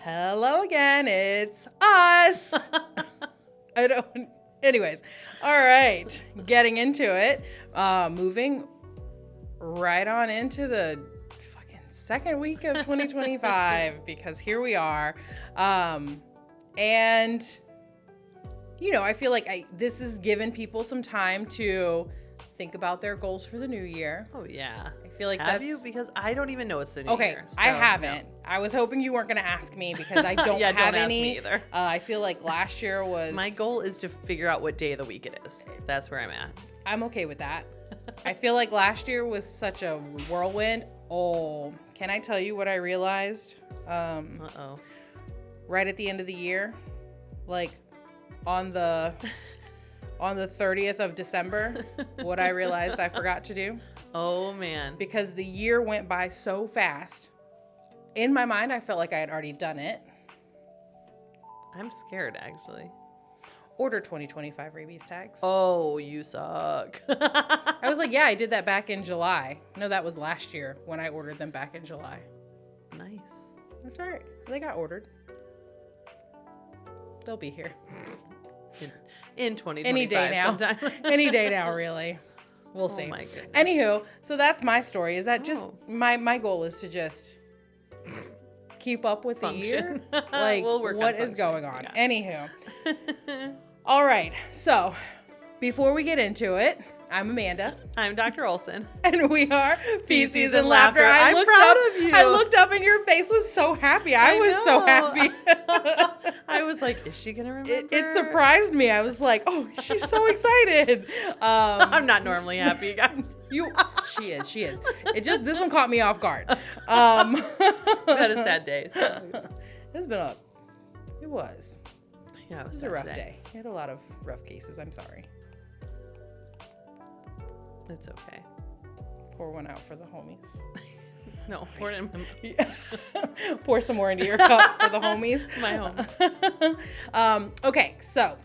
Hello again, it's us. Anyways, all right, getting into it, moving right on into the fucking second week of 2025, because here we are, and, you know, I feel like this has given people some time to think about their goals for the new year. Oh, yeah. I feel like Have you? Because I don't even know it's the new year. So, I haven't. No. I was hoping you weren't going to ask me because I don't have don't any. Ask me either. I feel like last year was... My goal is to figure out what day of the week it is. That's where I'm at. I'm okay with that. I feel like last year was such a whirlwind. Oh, can I tell you what I realized? Uh-oh. Right at the end of the year, like on the 30th of December, what I realized I forgot to do. Oh, man. Because the year went by so fast. In my mind, I felt like I had already done it. I'm scared, actually. Order 2025 rabies tags. Oh, you suck. I was like, yeah, I did that back in July. No, that was last year when I ordered them back in July. Nice. That's all right. They got ordered. They'll be here. In 2025 any day now. Sometime. Any day now, really. We'll see. Oh my goodness. Anywho, so that's my story. Is that just my goal is to just keep up with Function. the year? Like, we'll work what on is going on? Yeah. Anywho. All right. So before we get into it, I'm Amanda. I'm Dr. Olson. And we are Feces and Laughter. I'm proud of you. I looked up and your face was so happy. I was so happy. I was like, is she going to remember? It surprised me. I was like, oh, she's so excited. I'm not normally happy, guys. She is. This one caught me off guard. We had a sad day. So. It was. Yeah, it was a rough day. We had a lot of rough cases. I'm sorry. It's okay. Pour one out for the homies. No, pour it in. Pour some more into your cup for the homies. My home. Okay, so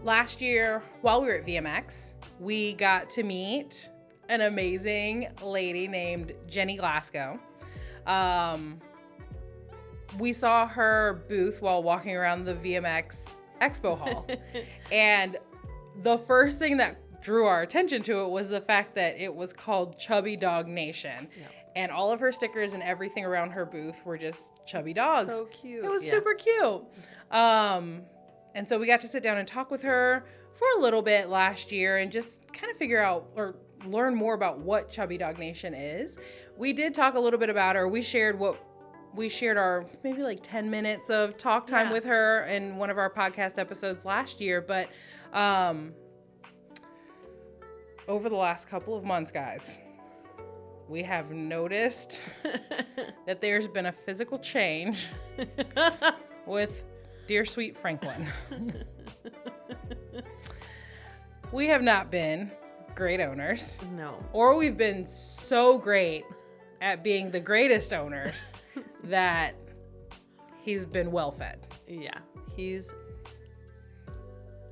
last year while we were at VMX, we got to meet an amazing lady named Jenny Glasgow. We saw her booth while walking around the VMX Expo Hall. And the first thing that drew our attention to it was the fact that it was called Chubby Dog Nation. Yep. And all of her stickers and everything around her booth were just chubby dogs. So cute. It was super cute. And so we got to sit down and talk with her for a little bit last year and just kind of figure out or learn more about what Chubby Dog Nation is. We did talk a little bit about her. We shared our maybe like 10 minutes of talk time with her in one of our podcast episodes last year. But over the last couple of months, guys, we have noticed that there's been a physical change with dear sweet Franklin. We have not been great owners. No. Or we've been so great at being the greatest owners that he's been well fed. Yeah. He's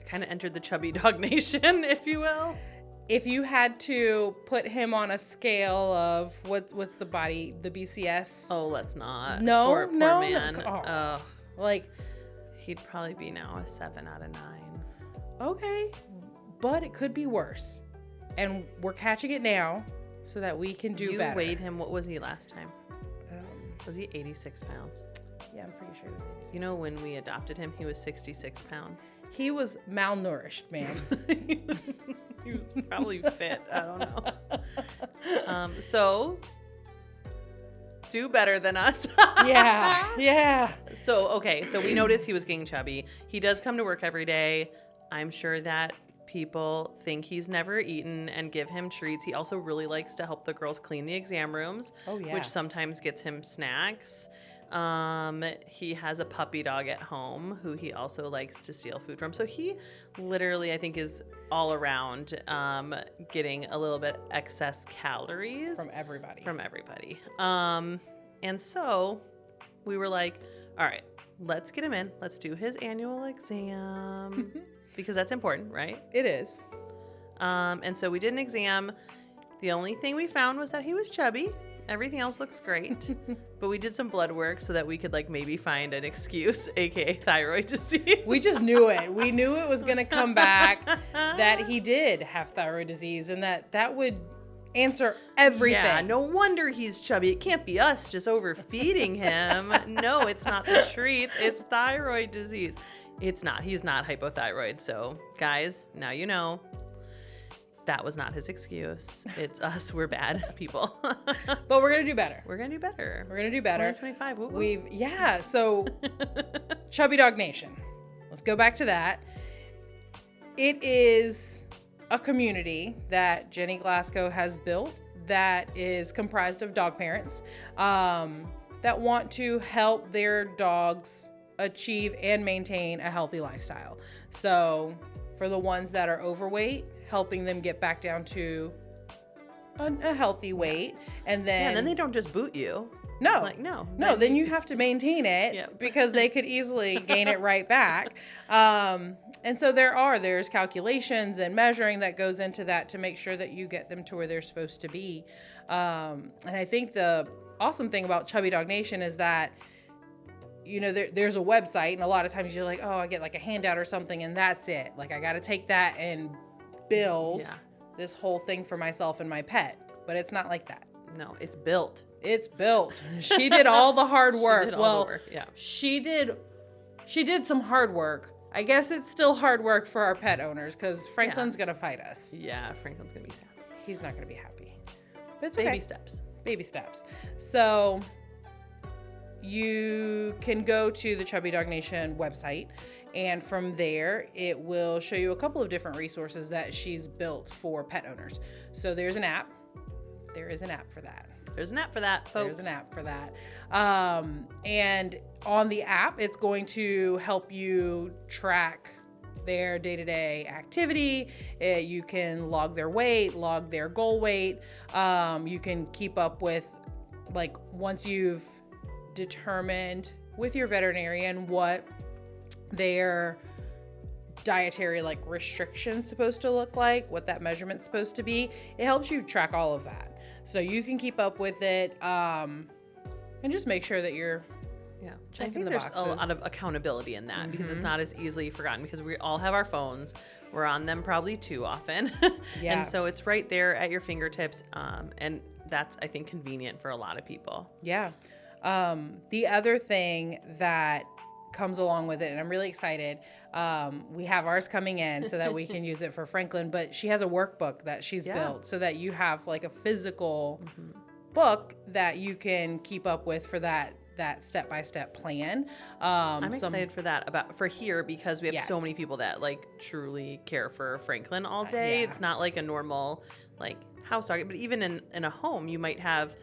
kind of entered the Chubby Dog Nation, if you will. If you had to put him on a scale of what's the BCS? Oh, let's not. No, poor man. Oh. Like, he'd probably be now a 7 out of 9. Okay, but it could be worse, and we're catching it now so that we can do better. You weighed him. What was he last time? Was he 86 pounds? Yeah, I'm pretty sure he was 86. You know, when we adopted him, he was 66 pounds. He was malnourished, man. He was probably fit. I don't know. So, do better than us. Yeah. So we noticed he was getting chubby. He does come to work every day. I'm sure that people think he's never eaten and give him treats. He also really likes to help the girls clean the exam rooms, which sometimes gets him snacks. He has a puppy dog at home who he also likes to steal food from. So he literally, I think, is all around getting a little bit excess calories from everybody. And so we were like, all right, let's get him in. Let's do his annual exam because that's important, right? It is. And so we did an exam. The only thing we found was that he was chubby. Everything else looks great. But we did some blood work so that we could like maybe find an excuse, aka thyroid disease. We just knew it. We knew it was going to come back that he did have thyroid disease, and that would answer everything. Yeah, no wonder he's chubby. It can't be us just overfeeding him. No, it's not the treats. It's thyroid disease. It's not. He's not hypothyroid. So, guys, now you know. That was not his excuse. It's us. We're bad people. But we're going to do better. We're going to do better. We're going to do better. 2025. Woo-woo. So Chubby Dog Nation. Let's go back to that. It is a community that Jenny Glasgow has built that is comprised of dog parents that want to help their dogs achieve and maintain a healthy lifestyle. So for the ones that are overweight, helping them get back down to a healthy weight. And then they don't just boot you. No. Like, no. Then you have to maintain it because they could easily gain it right back. And so there's calculations and measuring that goes into that to make sure that you get them to where they're supposed to be. And I think the awesome thing about Chubby Dog Nation is that, you know, there's a website, and a lot of times you're like, oh, I get like a handout or something, and that's it. Like, I got to take that and build this whole thing for myself and my pet. But it's not like that. No, it's built. It's built. She did all the hard work. She did all the work, yeah. She did some hard work. I guess it's still hard work for our pet owners because Franklin's going to fight us. Yeah, Franklin's going to be sad. He's not going to be happy. But it's Baby okay. steps. Baby steps. So you can go to the Chubby Dog Nation website, and from there, it will show you a couple of different resources that she's built for pet owners. So there's an app. There is an app for that. There's an app for that, folks. There's an app for that. And on the app, it's going to help you track their day-to-day activity. You can log their weight, log their goal weight. You can keep up with, like, once you've determined with your veterinarian what their dietary like restrictions supposed to look like, what that measurement's supposed to be. It helps you track all of that, so you can keep up with it and just make sure that you're checking the boxes. There's a lot of accountability in that because it's not as easily forgotten because we all have our phones. We're on them probably too often. Yeah. And so it's right there at your fingertips, and that's, I think, convenient for a lot of people. Yeah. The other thing that comes along with it, and I'm really excited, we have ours coming in so that we can use it for Franklin, but she has a workbook that she's built so that you have like a physical book that you can keep up with for that step-by-step plan. I'm excited for that, for here, because we have so many people that like truly care for Franklin all day. It's not like a normal like house dog, but even in a home you might have,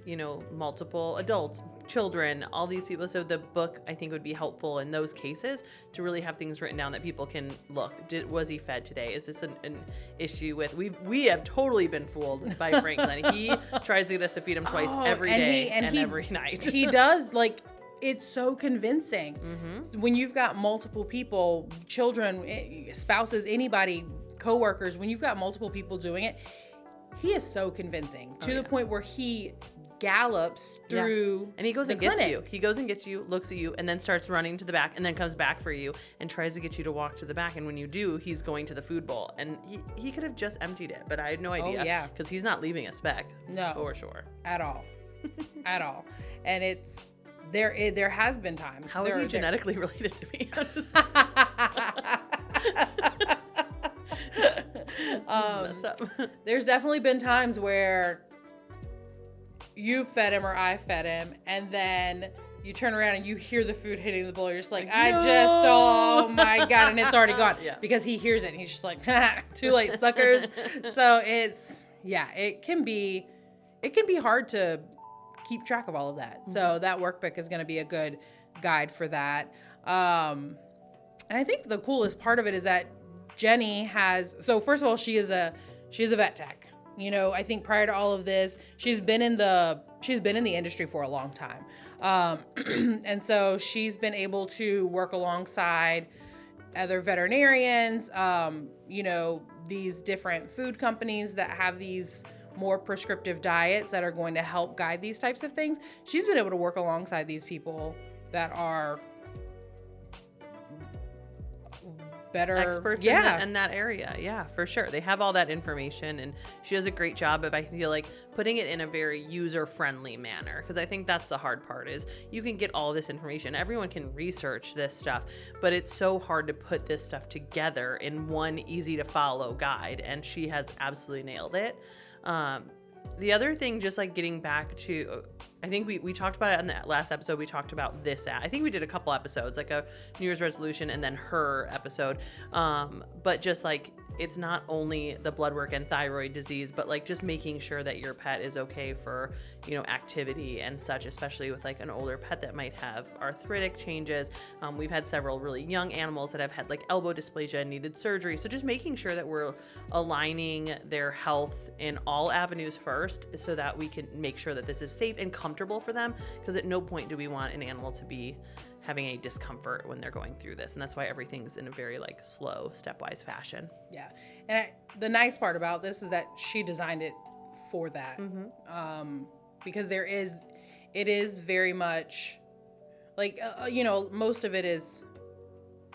you know, multiple adults, children, all these people. So the book, I think, would be helpful in those cases to really have things written down that people can look. Was he fed today? Is this an issue with? We have totally been fooled by Franklin. He tries to get us to feed him twice every day and every night. He does. Like, it's so convincing. So when you've got multiple people, children, spouses, anybody, coworkers, when you've got multiple people doing it, he is so convincing to the point where he gallops through and he goes and clinic. gets you. He goes and gets you, looks at you, and then starts running to the back, and then comes back for you and tries to get you to walk to the back. And when you do, he's going to the food bowl. And he could have just emptied it, but I had no idea. Oh, yeah. Because he's not leaving a speck. No. For sure. At all. At all. And it's there has been times. How is he genetically related to me? Messed up. There's definitely been times where you fed him or I fed him, and then you turn around and you hear the food hitting the bowl. You're just like, oh my God, and it's already gone. Because he hears it and he's just like, too late, suckers. So it can be hard to keep track of all of that. So that workbook is going to be a good guide for that. And I think the coolest part of it is that Jenny has, so first of all, she is a vet tech. You know, I think prior to all of this, she's been in the industry for a long time. And so she's been able to work alongside other veterinarians, you know, these different food companies that have these more prescriptive diets that are going to help guide these types of things. She's been able to work alongside these people that are better experts in that area. Yeah, for sure. They have all that information, and she does a great job of, I feel like, putting it in a very user-friendly manner, because I think that's the hard part is you can get all this information. Everyone can research this stuff, but it's so hard to put this stuff together in one easy-to-follow guide, and she has absolutely nailed it. The other thing, just like getting back to, I think we talked about it in the last episode. We talked about this. I think we did a couple episodes, like a New Year's resolution and then her episode. But just like, it's not only the blood work and thyroid disease, but like just making sure that your pet is okay for, you know, activity and such, especially with like an older pet that might have arthritic changes. We've had several really young animals that have had like elbow dysplasia and needed surgery. So just making sure that we're aligning their health in all avenues first, so that we can make sure that this is safe and comfortable for them, because at no point do we want an animal to be having a discomfort when they're going through this. And that's why everything's in a very like slow, stepwise fashion. Yeah. And the nice part about this is that she designed it for that. Because it is very much like, you know, most of it is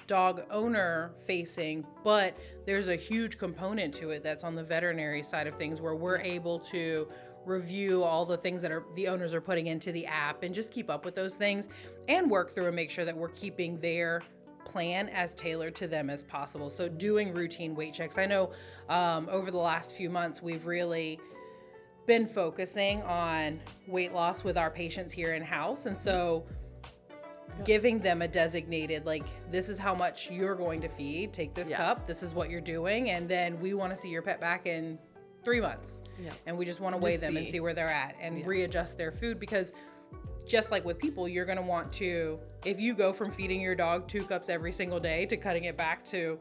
dog owner facing, but there's a huge component to it that's on the veterinary side of things, where we're able to review all the things that the owners are putting into the app and just keep up with those things and work through and make sure that we're keeping their plan as tailored to them as possible. So doing routine weight checks. I know over the last few months, we've really been focusing on weight loss with our patients here in house. And so giving them a designated, like, this is how much you're going to feed, take this cup, this is what you're doing. And then we want to see your pet back in 3 months. And we just want to weigh them and see where they're at and readjust their food, because just like with people, you're going to want to, if you go from feeding your dog 2 cups every single day to cutting it back to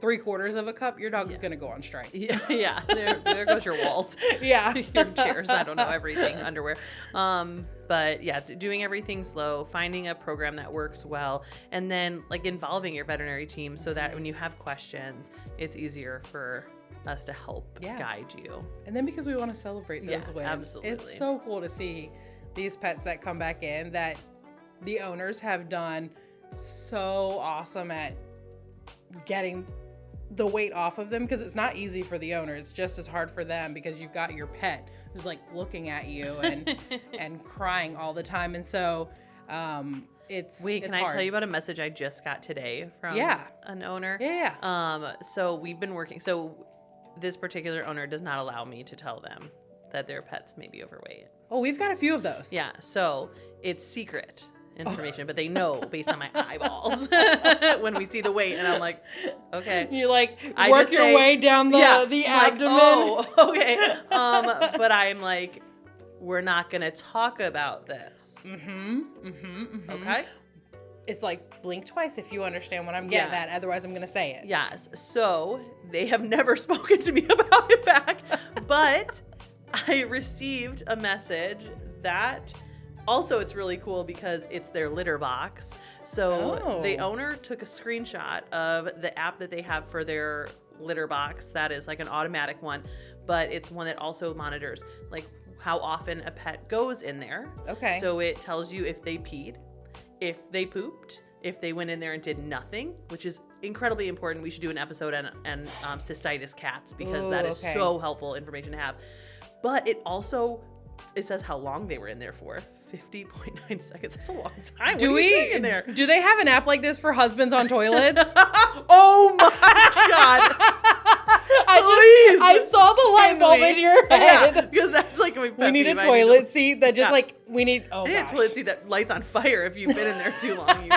3/4 of a cup, your dog is going to go on strike. There goes your walls. Your chairs, I don't know, everything, underwear. But yeah, doing everything slow, finding a program that works well, and then like involving your veterinary team so that when you have questions, it's easier for us to help guide you. And then because we want to celebrate those wins. Absolutely. It's so cool to see these pets that come back in that the owners have done so awesome at getting the weight off of them, because it's not easy for the owner. It's just as hard for them, because you've got your pet who's like looking at you and and crying all the time. And so it's Can I tell you about a message I just got today from an owner? So we've been working. So this particular owner does not allow me to tell them that their pets may be overweight. Oh, we've got a few of those. Yeah. So it's secret information, but they know based on my eyeballs when we see the weight, and I'm like, okay. You like work your way down the abdomen. Like, oh, okay. But I'm like, we're not gonna talk about this. Okay. It's like, blink twice if you understand what I'm getting at. Otherwise, I'm going to say it. Yes. So they have never spoken to me about it back. But I received a message that also, it's really cool because it's their litter box. So the owner took a screenshot of the app that they have for their litter box. That is like an automatic one, but it's one that also monitors like how often a pet goes in there. Okay. So it tells you if they peed, if they pooped, if they went in there and did nothing, which is incredibly important. We should do an episode on cystitis cats, because that is so helpful information to have. But it says how long they were in there for. 50.9 seconds. That's a long time. Do they have an app like this for husbands on toilets? Oh my God. Please. I saw the light bulb in your head. Yeah, because that's like we need a toilet seat that just like we need. Oh, a toilet seat that lights on fire if you've been in there too long.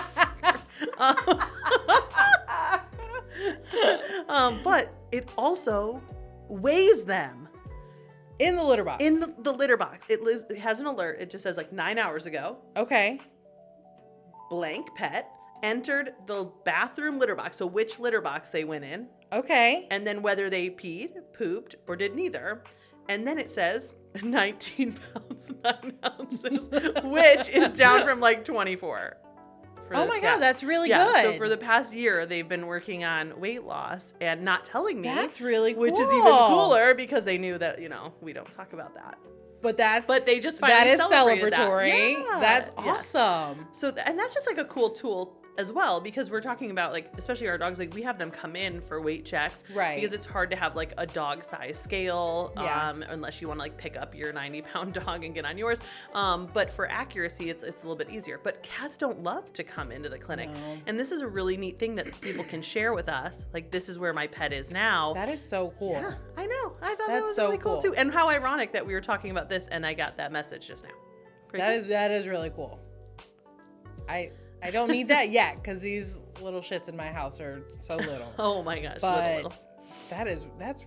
But it also weighs them in the litter box. In the litter box, it has an alert. It just says like 9 hours ago. Okay. Blank pet entered the bathroom litter box. So which litter box they went in. Okay. And then whether they peed, pooped, or did neither. And then it says 19 pounds, 9 ounces, which is down from like 24. for Oh this my cat. God, that's really Yeah, good. so for the past year, they've been working on weight loss and not telling me. That's really cool. Which is even cooler because they knew that, we don't talk about that. But they just that finally is celebrated celebratory. that. Yeah. That's Yes. awesome. So, and that's just like a cool tool as well, because we're talking about, like, especially our dogs, like we have them come in for weight checks, Right? Because it's hard to have like a dog size scale, Yeah. Unless you want to like pick up your 90-pound dog and get on yours. But for accuracy, it's a little bit easier. But cats don't love to come into the clinic, No. and this is a really neat thing that people can share with us. Like, this is where my pet is now. That is so cool. Yeah, I know. I thought that That's was so really cool cool. too. And how ironic that we were talking about this and I got that message just now. Pretty cool. That is really cool. I don't need that yet because these little shits in my house are so little. Oh my gosh, But little. that's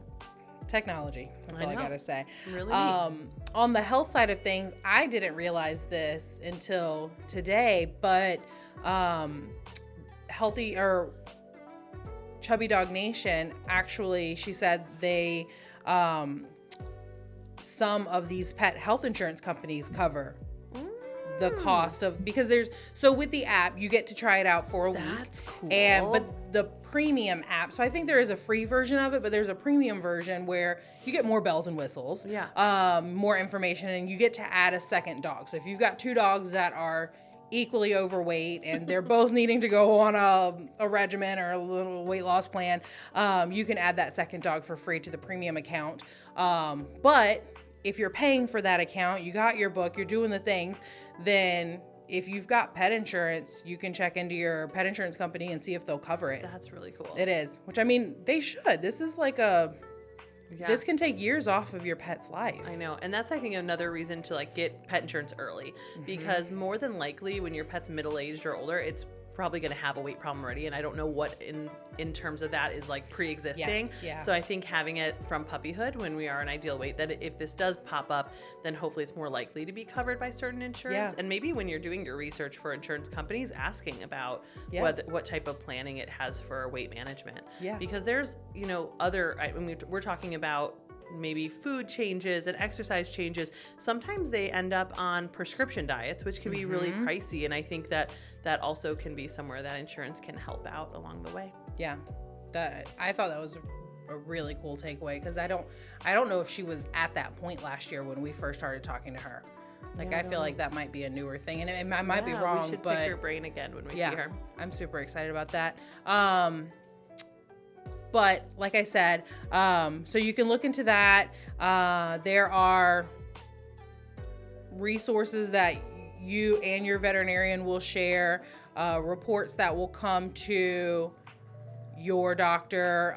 technology. That's I all I know. gotta say. Really neat. On the health side of things, I didn't realize this until today, but healthy or Chubby Dog Nation, actually, she said they some of these pet health insurance companies cover the cost of, because with the app you get to try it out for a week. That's cool. But the premium app, so I think there is a free version of it, but there's a premium version where you get more bells and whistles, more information, and you get to add a second dog. So if you've got two dogs that are equally overweight and they're both needing to go on a regimen or a little weight loss plan, you can add that second dog for free to the premium account. But if you're paying for that account, you got your book, you're doing the things, then if you've got pet insurance, you can check into your pet insurance company and see if they'll cover it. That's really cool. It is, which I mean, they should. This is like this can take years off of your pet's life. I know. And that's, I think, another reason to like get pet insurance early, because more than likely when your pet's middle-aged or older, it's probably going to have a weight problem already. And I don't know what in terms of that is like pre-existing. Yes, yeah. So I think having it from puppyhood when we are an ideal weight, that if this does pop up, then hopefully it's more likely to be covered by certain insurance. Yeah. And maybe when you're doing your research for insurance companies, asking about what type of planning it has for weight management. Yeah. Because there's, we're talking about maybe food changes and exercise changes. Sometimes they end up on prescription diets, which can be really pricey. And I think that also can be somewhere that insurance can help out along the way. Yeah, I thought that was a really cool takeaway, because I don't know if she was at that point last year when we first started talking to her. Like, I feel like that might be a newer thing, and I might be wrong. We should but pick her brain again when we see her. I'm super excited about that. But like I said, so you can look into that. There are resources that you and your veterinarian will share, reports that will come to your doctor.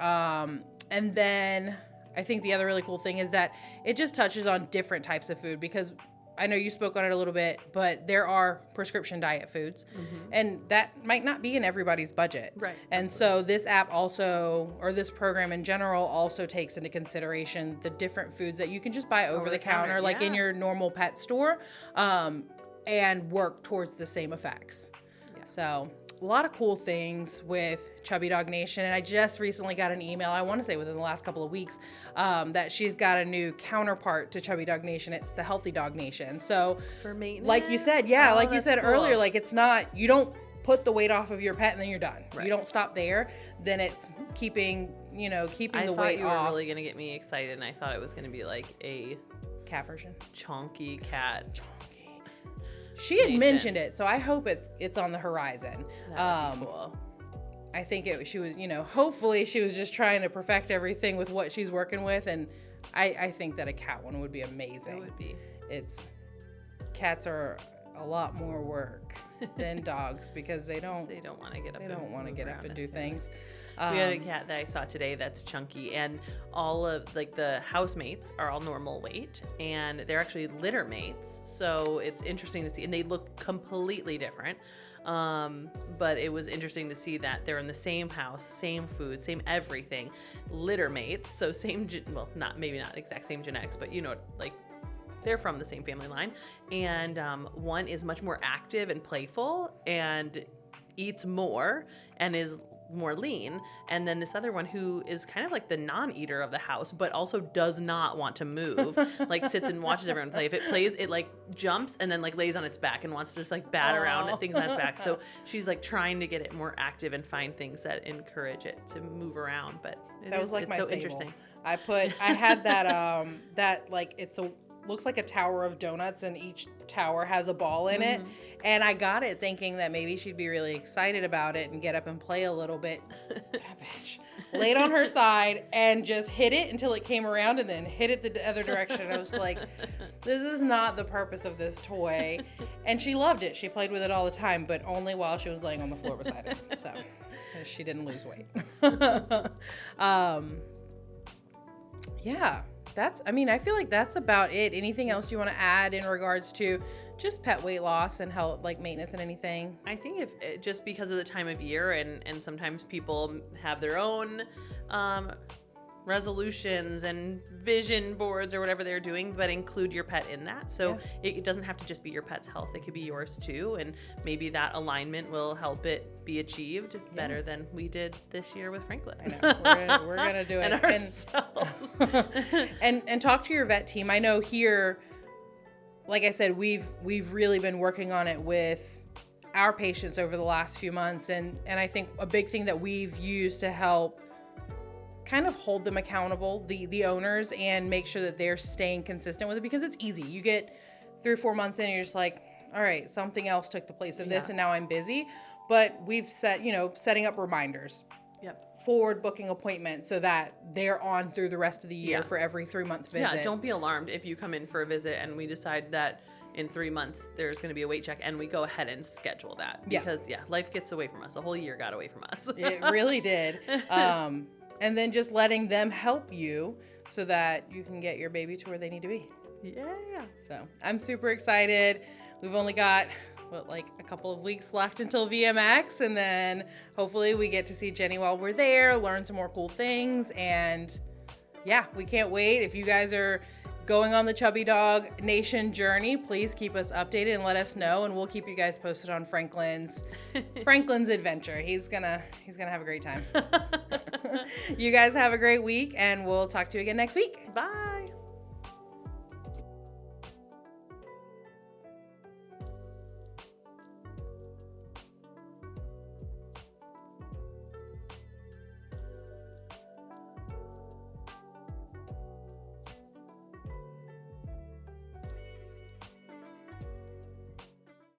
And then I think the other really cool thing is that it just touches on different types of food, because I know you spoke on it a little bit, but there are prescription diet foods, and that might not be in everybody's budget. Right. And so this app also, or this program in general, also takes into consideration the different foods that you can just buy over the counter, like in your normal pet store, and work towards the same effects. Yeah. So a lot of cool things with Chubby Dog Nation. And I just recently got an email, I want to say within the last couple of weeks, that she's got a new counterpart to Chubby Dog Nation. It's the Healthy Dog Nation. So for maintenance, like you said, like you said earlier, like it's not, you don't put the weight off of your pet and then you're done. Right. You don't stop there. Then it's keeping the weight off. I thought you were really going to get me excited, and I thought it was going to be like a cat version. Chunky cat. She had mentioned it, so I hope it's on the horizon. That would be cool. I think she was, hopefully she was just trying to perfect everything with what she's working with, and I think that a cat one would be amazing. It would be. Cats are a lot more work than dogs, because they don't want to get up. They don't want to get up and do things. We had a cat that I saw today that's chunky, and all of the housemates are all normal weight, and they're actually litter mates. So it's interesting to see, and they look completely different. But it was interesting to see that they're in the same house, same food, same everything, litter mates. So same, maybe not exact same genetics, but they're from the same family line. And one is much more active and playful and eats more and is more lean, and then this other one who is kind of like the non-eater of the house, but also does not want to move, like sits and watches everyone play. If it plays, it like jumps and then like lays on its back and wants to just like bat around at things on its back. So she's like trying to get it more active and find things that encourage it to move around. But it's my so Sable. interesting. I had that that like looks like a tower of donuts, and each tower has a ball in it. And I got it thinking that maybe she'd be really excited about it and get up and play a little bit. That bitch laid on her side and just hit it until it came around and then hit it the other direction. I was like, this is not the purpose of this toy. And she loved it. She played with it all the time, but only while she was laying on the floor beside it. So she didn't lose weight. Yeah. I feel like that's about it. Anything else you want to add in regards to just pet weight loss and health, like maintenance and anything? I think just because of the time of year and sometimes people have their own resolutions and vision boards or whatever they're doing, but include your pet in that. So it doesn't have to just be your pet's health. It could be yours too. And maybe that alignment will help it be achieved better than we did this year with Franklin. I know. We're gonna do it. And ourselves. And talk to your vet team. I know here, like I said, we've really been working on it with our patients over the last few months. And I think a big thing that we've used to help kind of hold them accountable, the owners, and make sure that they're staying consistent with it, because it's easy. You get 3 or 4 months in and you're just like, all right, something else took the place of this and now I'm busy. But we've setting up reminders. Forward booking appointments so that they're on through the rest of the year for every 3-month visit. Yeah, don't be alarmed if you come in for a visit and we decide that in 3 months there's going to be a weight check and we go ahead and schedule that. Because life gets away from us. A whole year got away from us. It really did. And then just letting them help you so that you can get your baby to where they need to be. Yeah. So I'm super excited. We've only got a couple of weeks left until VMX, and then hopefully we get to see Jenny while we're there, learn some more cool things, and we can't wait. If you guys are going on the Chubby Dog Nation journey, please keep us updated and let us know, and we'll keep you guys posted on Franklin's adventure. He's gonna have a great time. You guys have a great week, and we'll talk to you again next week. Bye.